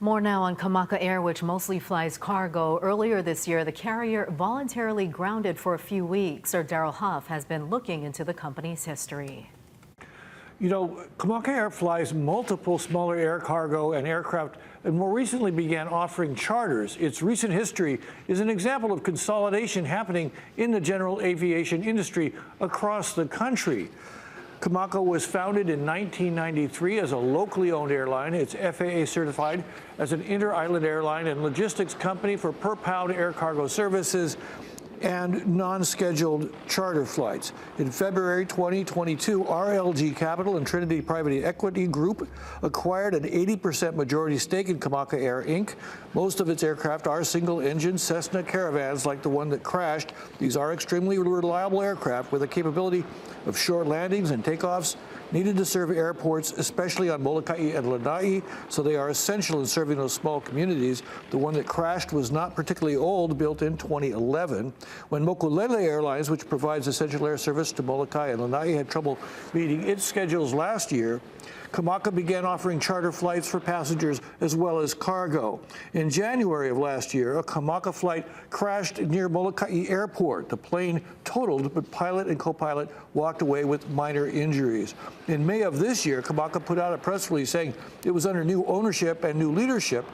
More now on Kamaka Air, which mostly flies cargo. Earlier this year, the carrier voluntarily grounded for a few weeks. Sir Daryl Huff has been looking into the company's history. You know, Kamaka Air flies multiple smaller air cargo and aircraft and more recently began offering charters. Its recent history is an example of consolidation happening in the general aviation industry across the country. Kamaka was founded in 1993 as a locally owned airline. It's FAA certified as an inter-island airline and logistics company for per-pound air cargo services and non-scheduled charter flights. In February 2022, RLG Capital and Trinity Private Equity Group acquired an 80% majority stake in Kamaka Air, Inc. Most of its aircraft are single-engine Cessna Caravans like the one that crashed. These are extremely reliable aircraft with a capability of short landings and takeoffs needed to serve airports, especially on Molokai and Lanai, so they are essential in serving those small communities. The one that crashed was not particularly old, built in 2011. When Mokulele Airlines, which provides essential air service to Molokai and Lanai, had trouble meeting its schedules last year, Kamaka began offering charter flights for passengers as well as cargo. In January of last year, a Kamaka flight crashed near Molokai Airport. The plane totaled, but pilot and co-pilot walked away with minor injuries. In May of this year, Kamaka put out a press release saying it was under new ownership and new leadership.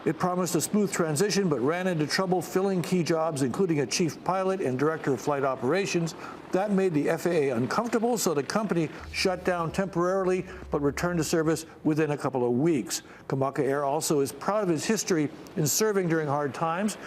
It promised a smooth transition, but ran into trouble filling key jobs, including a chief pilot and director of flight operations. That made the FAA uncomfortable, so the company shut down temporarily, but returned to service within a couple of weeks. Kamaka Air also is proud of its history in serving during hard times.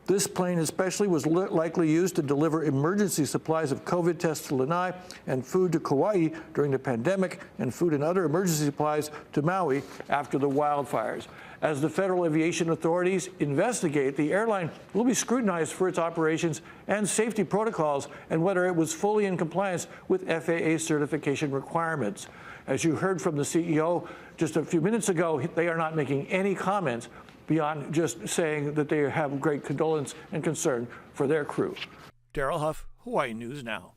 This plane especially was likely used to deliver emergency supplies of COVID tests to Lanai and food to Kauai during the pandemic, and food and other emergency supplies to Maui after the wildfires. As the federal aviation authorities investigate, the airline will be scrutinized for its operations and safety protocols and whether it was fully in compliance with FAA certification requirements. As you heard from the CEO just a few minutes ago, they are not making any comments beyond just saying that they have great condolence and concern for their crew. Daryl Huff, Hawaii News Now.